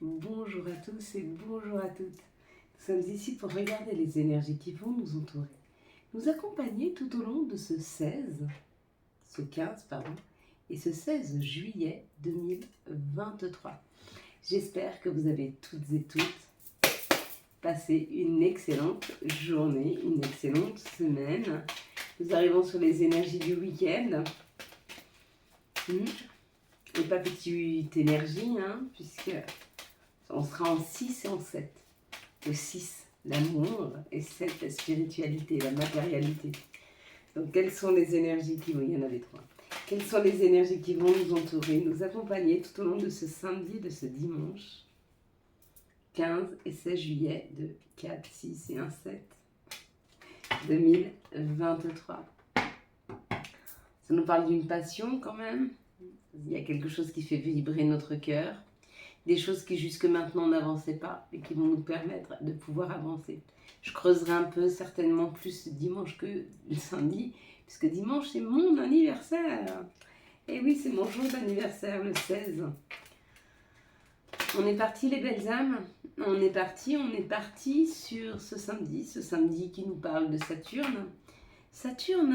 Bonjour à tous et bonjour à toutes. Nous sommes ici pour regarder les énergies qui vont nous entourer, nous accompagner tout au long de ce 15, pardon, et ce 16 juillet 2023. J'espère que vous avez toutes et toutes passé une excellente journée, une excellente semaine. Nous arrivons sur les énergies du week-end. Et pas petite énergie, puisque on sera en 6 et en 7. Le 6, l'amour, et 7, la spiritualité, la matérialité. Donc, quelles sont les énergies qui vont... Il y en avait 3. Quelles sont les énergies qui vont nous entourer, nous accompagner tout au long de ce samedi, de ce dimanche 15 et 16 juillet de 4, 6 et 1, 7 2023. Ça nous parle d'une passion quand même. Il y a quelque chose qui fait vibrer notre cœur. Des choses qui jusque maintenant n'avançaient pas et qui vont nous permettre de pouvoir avancer. Je creuserai un peu certainement plus dimanche que le samedi, puisque dimanche c'est mon anniversaire. Et oui, c'est mon jour d'anniversaire, le 16. On est parti les belles âmes, on est parti sur ce samedi qui nous parle de Saturne. Saturne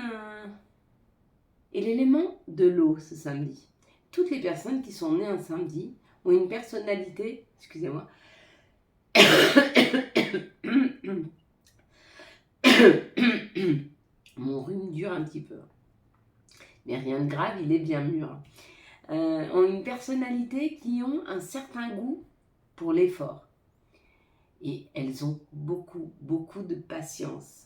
est l'élément de l'eau ce samedi. Toutes les personnes qui sont nées un samedi ont une personnalité, excusez-moi, mon rhume dure un petit peu, mais rien de grave, il est bien mûr. Ont une personnalité qui ont un certain goût pour l'effort. Et elles ont beaucoup de patience.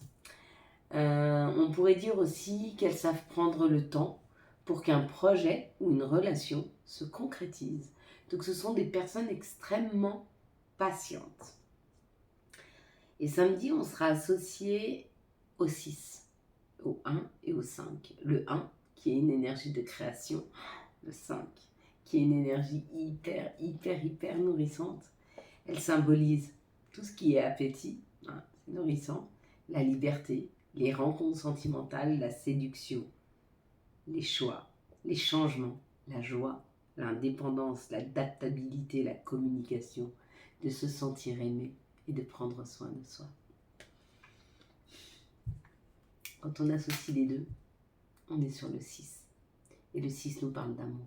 On pourrait dire aussi qu'elles savent prendre le temps pour qu'un projet ou une relation se concrétise. Donc ce sont des personnes extrêmement patientes. Et samedi, on sera associé au 6, au 1 et au 5. Le 1 qui est une énergie de création, le 5 qui est une énergie hyper nourrissante. Elle symbolise tout ce qui est appétit, c'est nourrissant, la liberté, les rencontres sentimentales, la séduction, les choix, les changements, la joie, l'indépendance, l'adaptabilité, la communication, de se sentir aimé et de prendre soin de soi. Quand on associe les deux, on est sur le 6. Et le 6 nous parle d'amour.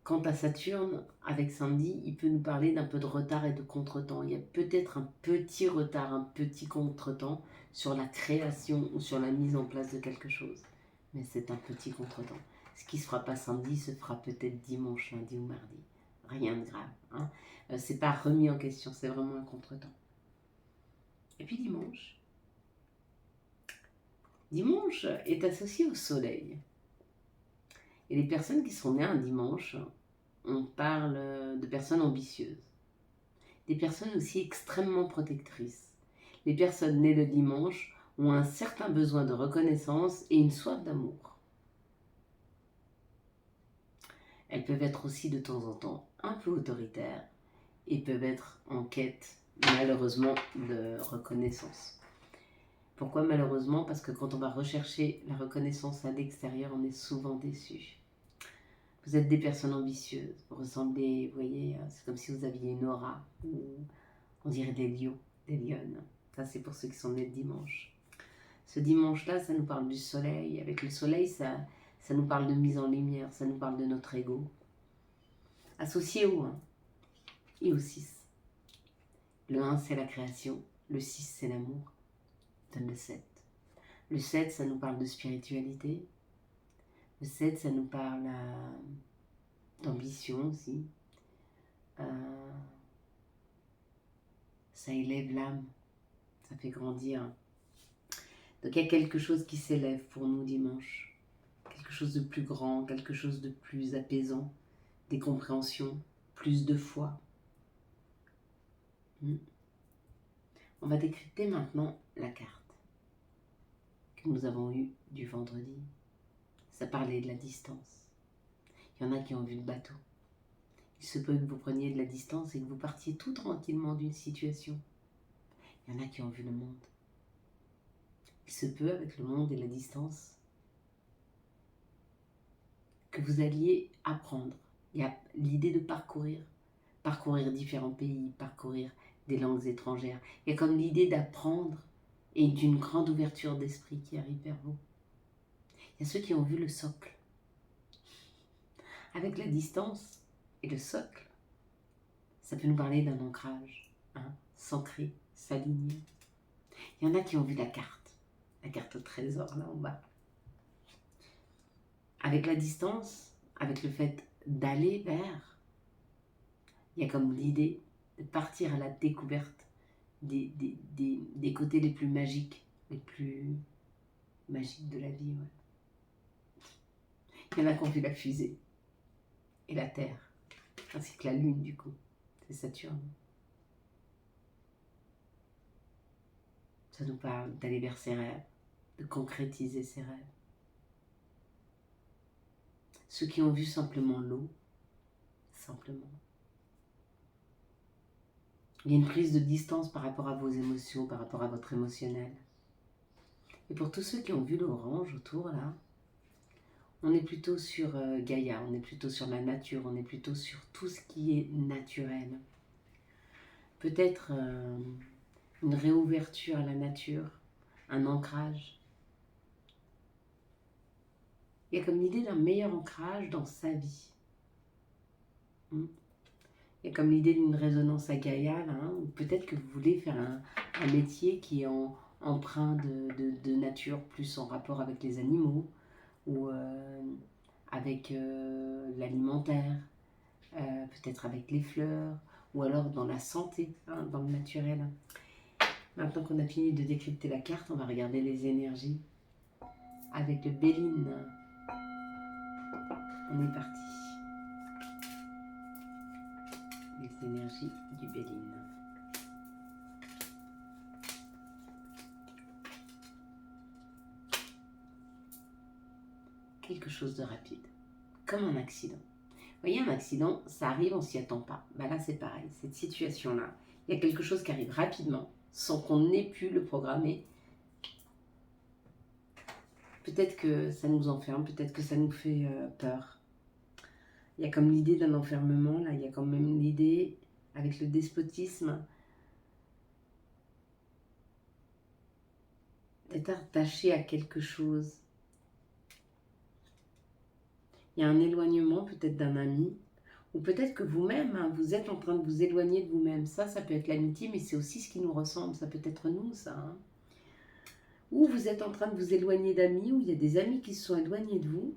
Quant à Saturne, avec samedi, il peut nous parler d'un peu de retard et de contretemps. Il y a peut-être un petit retard, un petit contretemps sur la création ou sur la mise en place de quelque chose. Mais c'est un petit contretemps. Ce qui ne se fera pas samedi se fera peut-être dimanche, lundi ou mardi. Rien de grave. C'est pas remis en question, c'est vraiment un contretemps. Et puis dimanche est associé au soleil. Et les personnes qui sont nées un dimanche, on parle de personnes ambitieuses. Des personnes aussi extrêmement protectrices. Les personnes nées le dimanche ont un certain besoin de reconnaissance et une soif d'amour. Elles peuvent être aussi de temps en temps un peu autoritaires et peuvent être en quête, malheureusement, de reconnaissance. Pourquoi malheureusement? Parce que quand on va rechercher la reconnaissance à l'extérieur, on est souvent déçu. Vous êtes des personnes ambitieuses, vous ressemblez, vous voyez, c'est comme si vous aviez une aura, ou on dirait des lions, des lionnes. Ça, c'est pour ceux qui sont nés le dimanche. Ce dimanche-là, ça nous parle du soleil. Avec le soleil, ça nous parle de mise en lumière, ça nous parle de notre ego. Associé au 1 et au 6. Le 1, c'est la création. Le 6, c'est l'amour. Donne le 7. Le 7, ça nous parle de spiritualité. Le 7, ça nous parle d'ambition aussi. Ça élève l'âme. Ça fait grandir. Donc il y a quelque chose qui s'élève pour nous dimanche. Quelque chose de plus grand, quelque chose de plus apaisant. Des compréhensions, plus de foi. On va décrypter maintenant la carte que nous avons eue du vendredi. Ça parlait de la distance. Il y en a qui ont vu le bateau. Il se peut que vous preniez de la distance et que vous partiez tout tranquillement d'une situation. Il y en a qui ont vu le monde. Il se peut, avec le monde et la distance, que vous alliez apprendre Il y a l'idée de parcourir différents pays, parcourir des langues étrangères. Il y a comme l'idée d'apprendre et d'une grande ouverture d'esprit qui arrive vers vous. Il y a ceux qui ont vu le socle. Avec la distance et le socle, ça peut nous parler d'un ancrage, s'ancrer, s'aligner. Il y en a qui ont vu la carte au trésor là en bas. Avec la distance, avec le fait d'aller vers, il y a comme l'idée de partir à la découverte des côtés les plus magiques de la vie. Ouais. Il y en a qui ont vu la fusée et la Terre, ainsi que la Lune du coup, c'est Saturne. Ça nous parle d'aller vers ses rêves, de concrétiser ses rêves. Ceux qui ont vu simplement l'eau, simplement. Il y a une prise de distance par rapport à vos émotions, par rapport à votre émotionnel. Et pour tous ceux qui ont vu l'orange autour, là, on est plutôt sur Gaïa, on est plutôt sur la nature, on est plutôt sur tout ce qui est naturel. Peut-être une réouverture à la nature, un ancrage. Il y a comme l'idée d'un meilleur ancrage dans sa vie. Il y a comme l'idée d'une résonance à Gaïa, là, ou peut-être que vous voulez faire un métier qui est empreint de nature, plus en rapport avec les animaux, ou avec l'alimentaire, peut-être avec les fleurs, ou alors dans la santé, dans le naturel. Maintenant qu'on a fini de décrypter la carte, on va regarder les énergies avec le Béline. On est parti. Les énergies du Béline. Quelque chose de rapide, comme un accident. Vous voyez, un accident, ça arrive, on ne s'y attend pas. Là, c'est pareil. Cette situation-là, il y a quelque chose qui arrive rapidement, sans qu'on ait pu le programmer. Peut-être que ça nous enferme, peut-être que ça nous fait peur. Il y a comme l'idée d'un enfermement, là, il y a quand même l'idée, avec le despotisme, d'être attaché à quelque chose. Il y a un éloignement peut-être d'un ami, ou peut-être que vous-même, vous êtes en train de vous éloigner de vous-même. Ça peut être l'amitié, mais c'est aussi ce qui nous ressemble, ça peut être nous, ça. Ou vous êtes en train de vous éloigner d'amis, ou il y a des amis qui se sont éloignés de vous,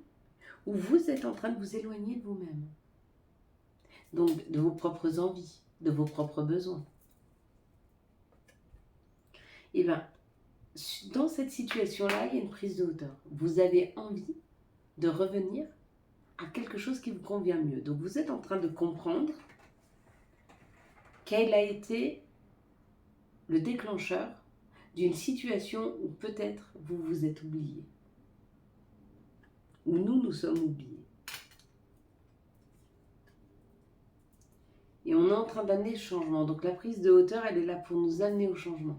ou vous êtes en train de vous éloigner de vous-même. Donc, de vos propres envies, de vos propres besoins. Et bien, dans cette situation-là, il y a une prise de hauteur. Vous avez envie de revenir à quelque chose qui vous convient mieux. Donc, vous êtes en train de comprendre quel a été le déclencheur d'une situation où peut-être vous vous êtes oublié. Où nous sommes oubliés. Et on est en train d'amener le changement. Donc la prise de hauteur, elle est là pour nous amener au changement.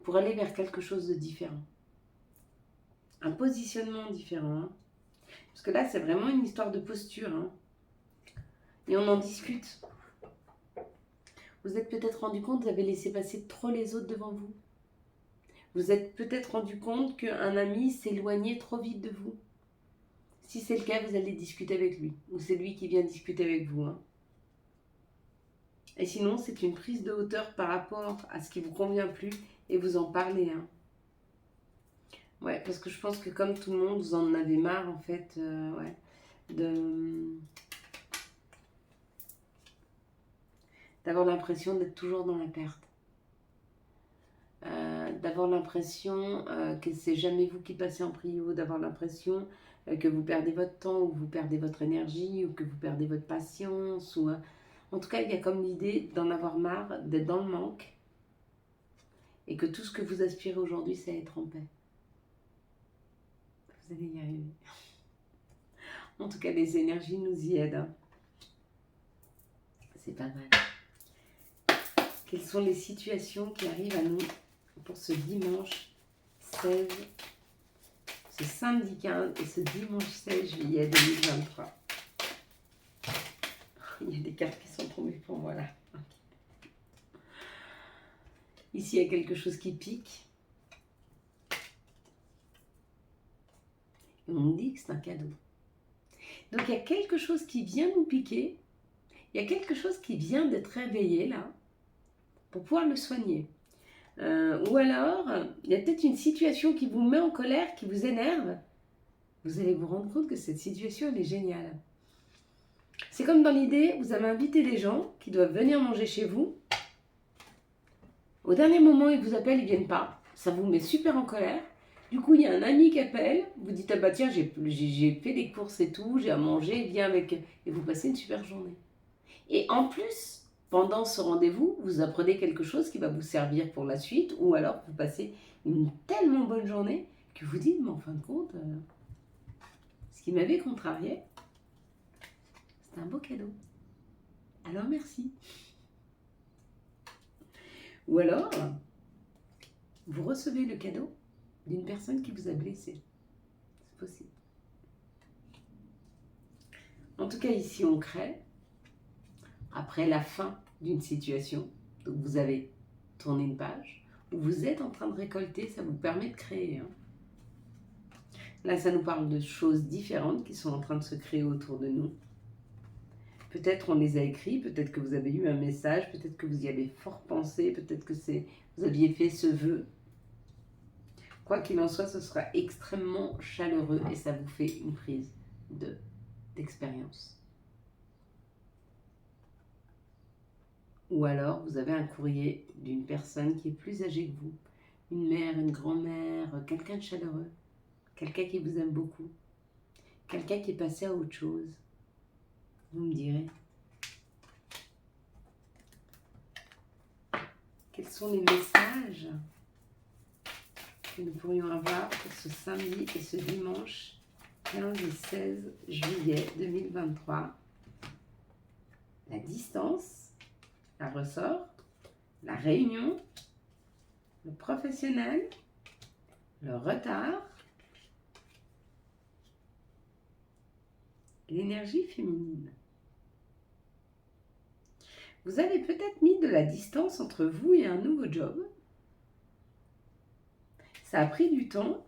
Pour aller vers quelque chose de différent. Un positionnement différent. Parce que là, c'est vraiment une histoire de posture. Et on en discute. Vous êtes peut-être rendu compte que vous avez laissé passer trop les autres devant vous. Vous êtes peut-être rendu compte qu'un ami s'éloignait trop vite de vous. Si c'est le cas, vous allez discuter avec lui. Ou c'est lui qui vient discuter avec vous. Et sinon, c'est une prise de hauteur par rapport à ce qui vous convient plus et vous en parlez. Ouais, parce que je pense que comme tout le monde, vous en avez marre en fait, d'avoir l'impression d'être toujours dans la perte. D'avoir l'impression que c'est jamais vous qui passez en prio, d'avoir l'impression que vous perdez votre temps ou vous perdez votre énergie ou que vous perdez votre patience ou... En tout cas, il y a comme l'idée d'en avoir marre, d'être dans le manque et que tout ce que vous aspirez aujourd'hui, c'est être en paix. Vous allez y arriver. En tout cas, les énergies nous y aident. C'est pas mal. Quelles sont les situations qui arrivent à nous pour ce dimanche 16, ce samedi 15 et ce dimanche 16 juillet 2023 ? il y a des cartes qui sont tombées pour moi là. Ici, il y a quelque chose qui pique. Et on me dit que c'est un cadeau. Donc, il y a quelque chose qui vient nous piquer. Il y a quelque chose qui vient d'être réveillé là, pour pouvoir le soigner. Ou alors, il y a peut-être une situation qui vous met en colère, qui vous énerve. Vous allez vous rendre compte que cette situation, elle est géniale. C'est comme dans l'idée, vous avez invité des gens qui doivent venir manger chez vous. Au dernier moment, ils vous appellent, ils ne viennent pas. Ça vous met super en colère. Du coup, il y a un ami qui appelle. Vous dites, ah bah tiens, j'ai fait des courses et tout, j'ai à manger, viens avec. Et vous passez une super journée. Et en plus, pendant ce rendez-vous, vous apprenez quelque chose qui va vous servir pour la suite. Ou alors, vous passez une tellement bonne journée que vous dites, mais en fin de compte, ce qui m'avait contrarié, c'est un beau cadeau. Alors merci. Ou alors, vous recevez le cadeau d'une personne qui vous a blessé. C'est possible. En tout cas, ici, on crée après la fin d'une situation. Donc, vous avez tourné une page. Vous êtes en train de récolter, ça vous permet de créer. Hein. Là, ça nous parle de choses différentes qui sont en train de se créer autour de nous. Peut-être on les a écrits, peut-être que vous avez eu un message, peut-être que vous y avez fort pensé, peut-être que vous aviez fait ce vœu. Quoi qu'il en soit, ce sera extrêmement chaleureux et ça vous fait une prise d'expérience. Ou alors, vous avez un courrier d'une personne qui est plus âgée que vous. Une mère, une grand-mère, quelqu'un de chaleureux. Quelqu'un qui vous aime beaucoup. Quelqu'un qui est passé à autre chose. Vous me direz. Quels sont les messages que nous pourrions avoir pour ce samedi et ce dimanche 15 et 16 juillet 2023. La distance, la ressort, la réunion, le professionnel, le retard, l'énergie féminine. Vous avez peut-être mis de la distance entre vous et un nouveau job. Ça a pris du temps.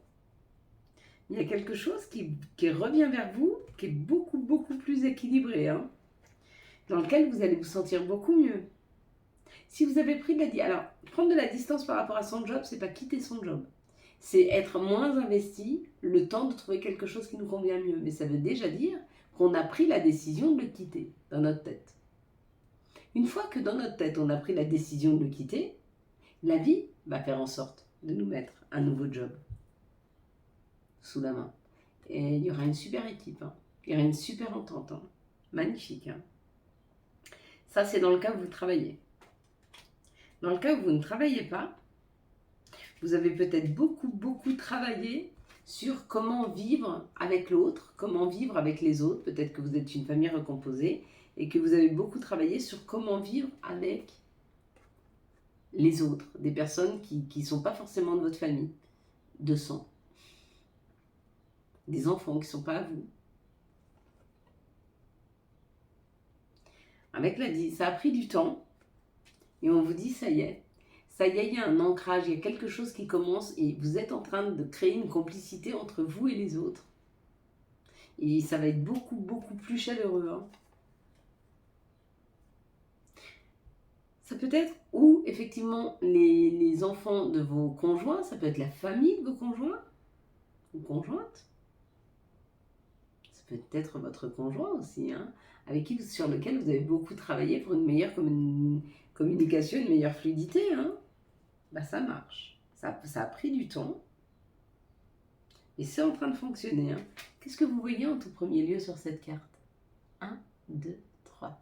Il y a quelque chose qui revient vers vous, qui est beaucoup, beaucoup plus équilibré, hein, dans lequel vous allez vous sentir beaucoup mieux. Si vous avez pris de la distance, alors prendre de la distance par rapport à son job, c'est pas quitter son job. C'est être moins investi, le temps de trouver quelque chose qui nous convient mieux. Mais ça veut déjà dire qu'on a pris la décision de le quitter dans notre tête. Une fois que dans notre tête, on a pris la décision de le quitter, la vie va faire en sorte de nous mettre un nouveau job sous la main. Et il y aura une super équipe, hein. Il y aura une super entente, hein. Magnifique. Hein. Ça, c'est dans le cas où vous travaillez. Dans le cas où vous ne travaillez pas, vous avez peut-être beaucoup, beaucoup travaillé sur comment vivre avec l'autre, comment vivre avec les autres. Peut-être que vous êtes une famille recomposée et que vous avez beaucoup travaillé sur comment vivre avec les autres, des personnes qui ne sont pas forcément de votre famille, de sang, des enfants qui ne sont pas à vous. Avec ça a pris du temps et on vous dit ça y est, il y a un ancrage, il y a quelque chose qui commence et vous êtes en train de créer une complicité entre vous et les autres. Et ça va être beaucoup, beaucoup plus chaleureux. Hein. Ça peut être, ou effectivement, les enfants de vos conjoints, ça peut être la famille de vos conjoints ou conjointes. Ça peut être votre conjoint aussi, hein, sur lequel vous avez beaucoup travaillé pour une meilleure communication, une meilleure fluidité. Hein. Bah, ça marche. Ça a pris du temps. Et c'est en train de fonctionner. Hein. Qu'est-ce que vous voyez en tout premier lieu sur cette carte? 1, 2, 3.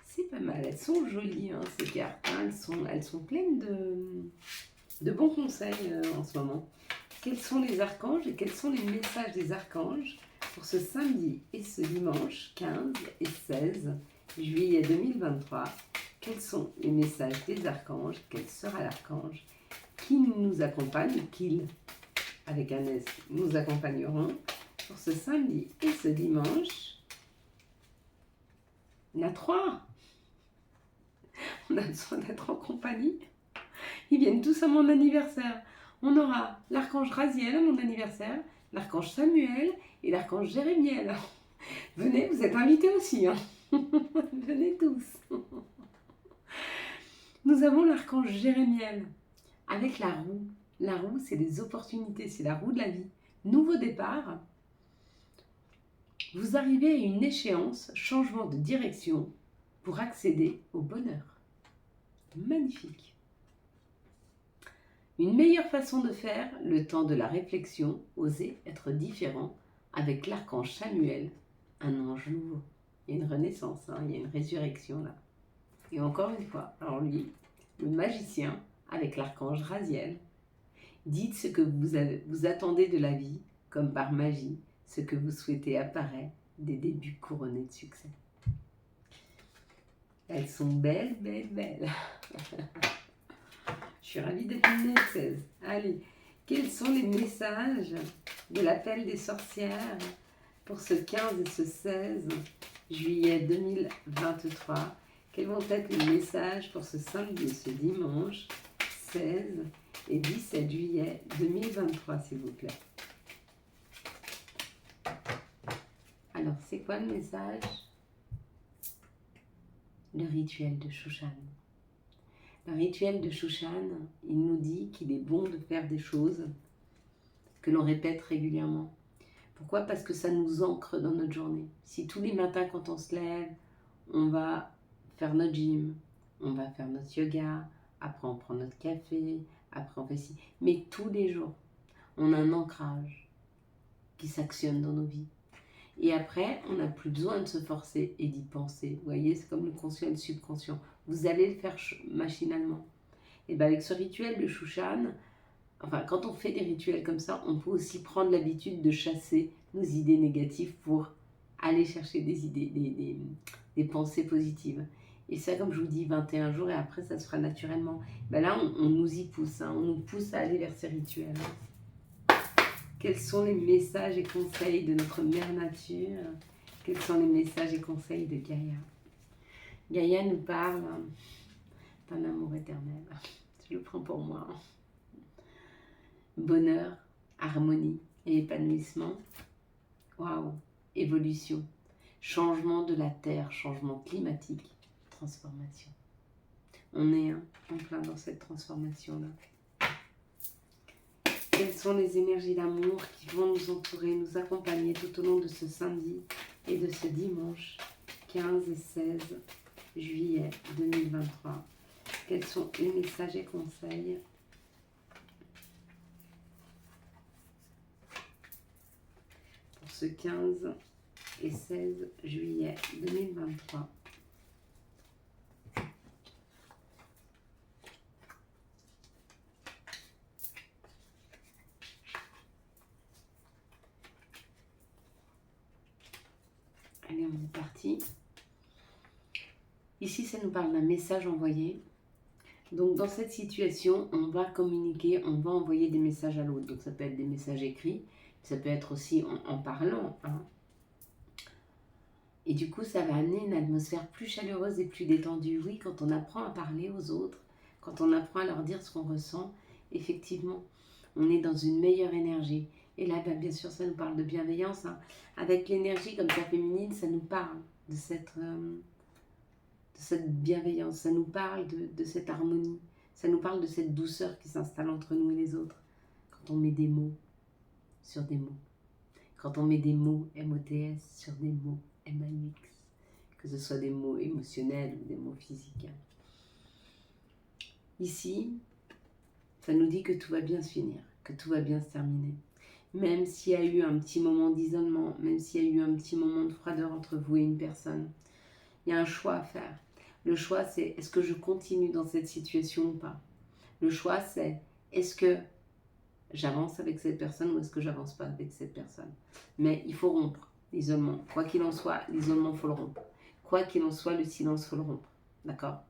C'est pas mal. Elles sont jolies, hein, ces cartes. Hein. Elles sont pleines de bons conseils en ce moment. Quels sont les archanges et quels sont les messages des archanges pour ce samedi et ce dimanche 15 et 16 juillet 2023? Quels sont les messages des archanges? Quel sera l'archange qui nous accompagne? Qu'il avec un S, nous accompagneront pour ce samedi et ce dimanche. Il y en a 3. On a besoin d'être en compagnie. Ils viennent tous à mon anniversaire. On aura l'archange Raziel à mon anniversaire, l'archange Samuel et l'archange Jérémiel. Venez, vous êtes invités aussi. Hein. Venez tous. Nous avons l'archange Jérémiel avec la roue. La roue, c'est des opportunités, c'est la roue de la vie. Nouveau départ. Vous arrivez à une échéance, changement de direction pour accéder au bonheur. Magnifique. Une meilleure façon de faire, le temps de la réflexion, oser être différent avec l'archange Samuel, un ange nouveau. Il y a une renaissance, hein, il y a une résurrection là. Et encore une fois, alors lui, le magicien avec l'archange Raziel, dites ce que vous attendez de la vie, comme par magie, ce que vous souhaitez apparaît des débuts couronnés de succès. Elles sont belles, belles, belles. Je suis ravie d'être une le 16. Allez, quels sont les messages de l'appel des sorcières pour ce 15 et ce 16 juillet 2023? Quels vont être les messages pour ce samedi et ce dimanche 16 et 17 juillet 2023, s'il vous plaît? Alors, c'est quoi le message? Le rituel de Shushan. Le rituel de Shushan, il nous dit qu'il est bon de faire des choses que l'on répète régulièrement. Pourquoi? Parce que ça nous ancre dans notre journée. Si tous les matins quand on se lève, on va faire notre gym, on va faire notre yoga, après on prend notre café, après on fait ci. Mais tous les jours, on a un ancrage qui s'actionne dans nos vies. Et après, on n'a plus besoin de se forcer et d'y penser. Vous voyez, c'est comme le conscient et le subconscient. Vous allez le faire machinalement. Et bien avec ce rituel de Shushan, enfin, quand on fait des rituels comme ça, on peut aussi prendre l'habitude de chasser nos idées négatives pour aller chercher des idées, des pensées positives. Et ça, comme je vous dis, 21 jours, et après, ça se fera naturellement. Ben là, on nous y pousse, hein, on nous pousse à aller vers ces rituels. Quels sont les messages et conseils de notre mère nature? Quels sont les messages et conseils de Gaïa? Gaïa nous parle d'un amour éternel. Je le prends pour moi. Bonheur, harmonie et épanouissement. Waouh! Évolution. Changement de la terre, changement climatique, transformation. On est en plein dans cette transformation-là. Quelles sont les énergies d'amour qui vont nous entourer, nous accompagner tout au long de ce samedi et de ce dimanche 15 et 16 juillet 2023? Quels sont les messages et conseils pour ce 15 et 16 juillet 2023? Allez, on est parti. Ici, ça nous parle d'un message envoyé. Donc, dans cette situation, on va communiquer, on va envoyer des messages à l'autre. Donc, ça peut être des messages écrits, ça peut être aussi en parlant. Hein. Et du coup, ça va amener une atmosphère plus chaleureuse et plus détendue. Oui, quand on apprend à parler aux autres, quand on apprend à leur dire ce qu'on ressent, effectivement, on est dans une meilleure énergie. Et là, ben, bien sûr, ça nous parle de bienveillance. Hein. Avec l'énergie comme ça féminine, ça nous parle de cette bienveillance, ça nous parle de cette harmonie, ça nous parle de cette douceur qui s'installe entre nous et les autres. Quand on met des mots sur des mots, quand on met des mots MOTS sur des mots MAUX, que ce soit des mots émotionnels ou des mots physiques. Ici, ça nous dit que tout va bien se finir, que tout va bien se terminer. Même s'il y a eu un petit moment d'isolement, même s'il y a eu un petit moment de froideur entre vous et une personne, il y a un choix à faire. Le choix, c'est est-ce que je continue dans cette situation ou pas? Le choix, c'est est-ce que j'avance avec cette personne ou est-ce que j'avance pas avec cette personne? Mais il faut rompre l'isolement. Quoi qu'il en soit, l'isolement, il faut le rompre. Quoi qu'il en soit, le silence, il faut le rompre. D'accord?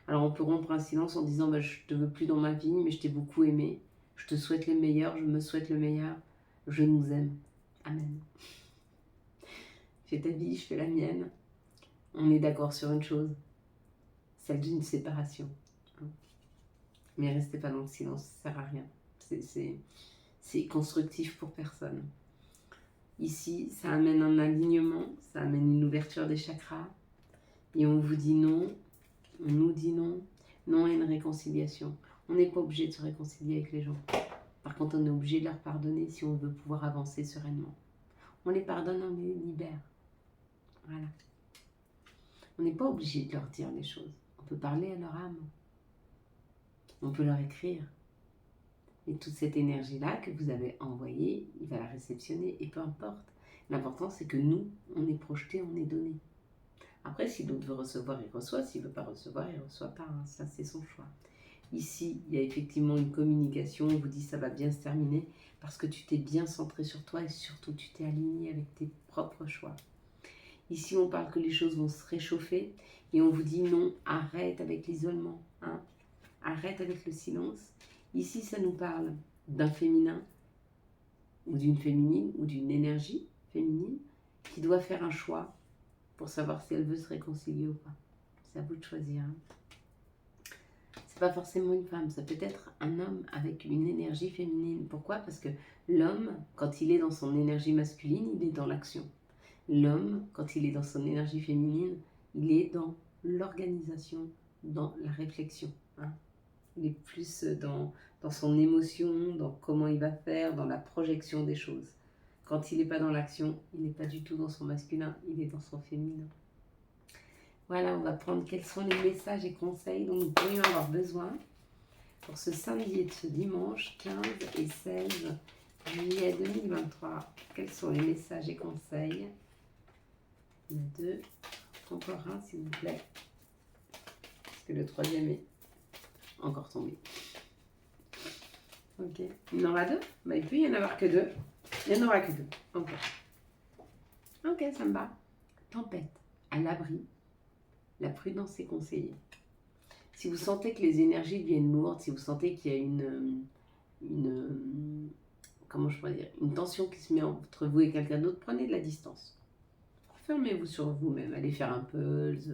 Alors, on peut rompre un silence en disant bah, je te veux plus dans ma vie, mais je t'ai beaucoup aimé. Je te souhaite le meilleur, je me souhaite le meilleur. Je nous aime. Amen. Fais ta vie, je fais la mienne. On est d'accord sur une chose, celle d'une séparation. Mais restez pas dans le silence, ça sert à rien. C'est constructif pour personne. Ici, ça amène un alignement, ça amène une ouverture des chakras. Et on vous dit non, on nous dit non. Non à une réconciliation. On n'est pas obligé de se réconcilier avec les gens. Par contre, on est obligé de leur pardonner si on veut pouvoir avancer sereinement. On les pardonne, on les libère. Voilà. On n'est pas obligé de leur dire les choses. On peut parler à leur âme. On peut leur écrire. Et toute cette énergie-là que vous avez envoyée, il va la réceptionner. Et peu importe. L'important, c'est que nous, on est projeté, on est donné. Après, si l'autre veut recevoir, il reçoit. S'il ne veut pas recevoir, il ne reçoit pas. Hein. Ça, c'est son choix. Ici, il y a effectivement une communication. On vous dit ça va bien se terminer parce que tu t'es bien centré sur toi et surtout tu t'es aligné avec tes propres choix. Ici, on parle que les choses vont se réchauffer et on vous dit non, arrête avec l'isolement. Hein. Arrête avec le silence. Ici, ça nous parle d'un féminin ou d'une féminine ou d'une énergie féminine qui doit faire un choix pour savoir si elle veut se réconcilier ou pas. C'est à vous de choisir. Hein. C'est pas forcément une femme, ça peut être un homme avec une énergie féminine. Pourquoi? Parce que l'homme, quand il est dans son énergie masculine, il est dans l'action. L'homme, quand il est dans son énergie féminine, il est dans l'organisation, dans la réflexion. Hein. Il est plus dans son émotion, dans comment il va faire, dans la projection des choses. Quand il n'est pas dans l'action, il n'est pas du tout dans son masculin, il est dans son féminin. Voilà, on va prendre quels sont les messages et conseils dont nous pourrions avoir besoin pour ce samedi et ce dimanche 15 et 16 juillet 2023. Quels sont les messages et conseils? Il y en a deux. Encore un, s'il vous plaît. Parce que le troisième est encore tombé. Ok. Il y en aura deux? Bah, il peut y en avoir que deux. Il n'y en aura que deux. Ok. Ok, ça me va. Tempête. À l'abri. La prudence est conseillée. Si vous sentez que les énergies deviennent lourdes, si vous sentez qu'il y a comment je pourrais dire, une tension qui se met entre vous et quelqu'un d'autre, prenez de la distance. Fermez-vous sur vous-même, allez faire un pulse,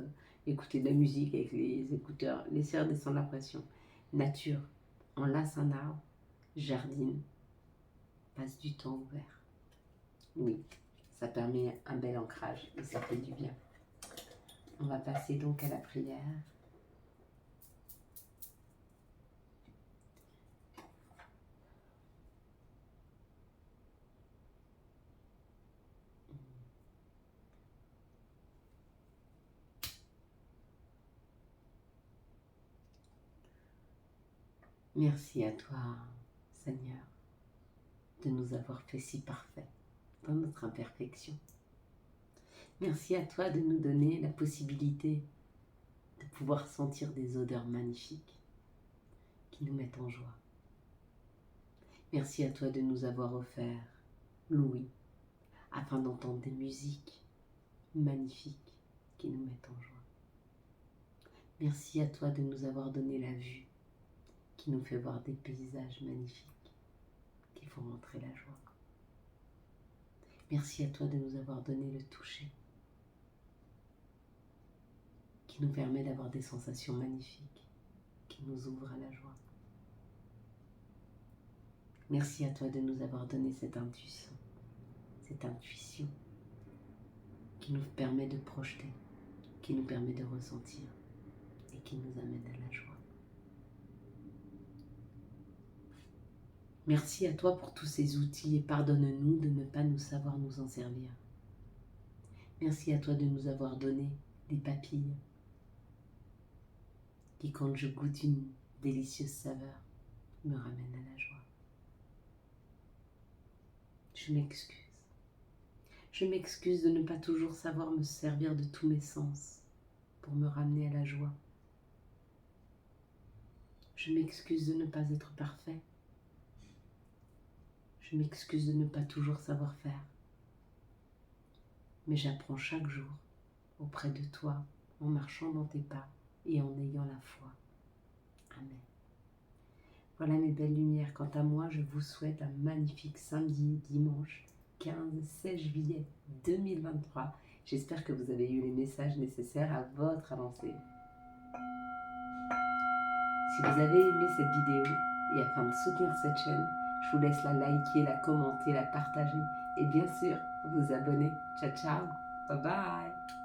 écoutez de la musique avec les écouteurs, laissez redescendre la pression. Nature, enlace un arbre, jardine, passe du temps ouvert. Oui, ça permet un bel ancrage et ça fait du bien. On va passer donc à la prière. Merci à toi, Seigneur, de nous avoir fait si parfaits dans notre imperfection. Merci à toi de nous donner la possibilité de pouvoir sentir des odeurs magnifiques qui nous mettent en joie. Merci à toi de nous avoir offert l'ouïe afin d'entendre des musiques magnifiques qui nous mettent en joie. Merci à toi de nous avoir donné la vue qui nous fait voir des paysages magnifiques qui font rentrer la joie. Merci à toi de nous avoir donné le toucher qui nous permet d'avoir des sensations magnifiques qui nous ouvrent à la joie. Merci à toi de nous avoir donné cette intuition qui nous permet de projeter, qui nous permet de ressentir et qui nous amène à la joie. Merci à toi pour tous ces outils et pardonne-nous de ne pas nous savoir nous en servir. Merci à toi de nous avoir donné des papilles qui, quand je goûte une délicieuse saveur, me ramènent à la joie. Je m'excuse. Je m'excuse de ne pas toujours savoir me servir de tous mes sens pour me ramener à la joie. Je m'excuse de ne pas être parfait. Je m'excuse de ne pas toujours savoir faire. Mais j'apprends chaque jour auprès de toi en marchant dans tes pas et en ayant la foi. Amen. Voilà mes belles lumières. Quant à moi, je vous souhaite un magnifique samedi, dimanche 15-16 juillet 2023. J'espère que vous avez eu les messages nécessaires à votre avancée. Si vous avez aimé cette vidéo et afin de soutenir cette chaîne, je vous laisse la liker, la commenter, la partager et bien sûr vous abonner. Ciao ciao, bye bye.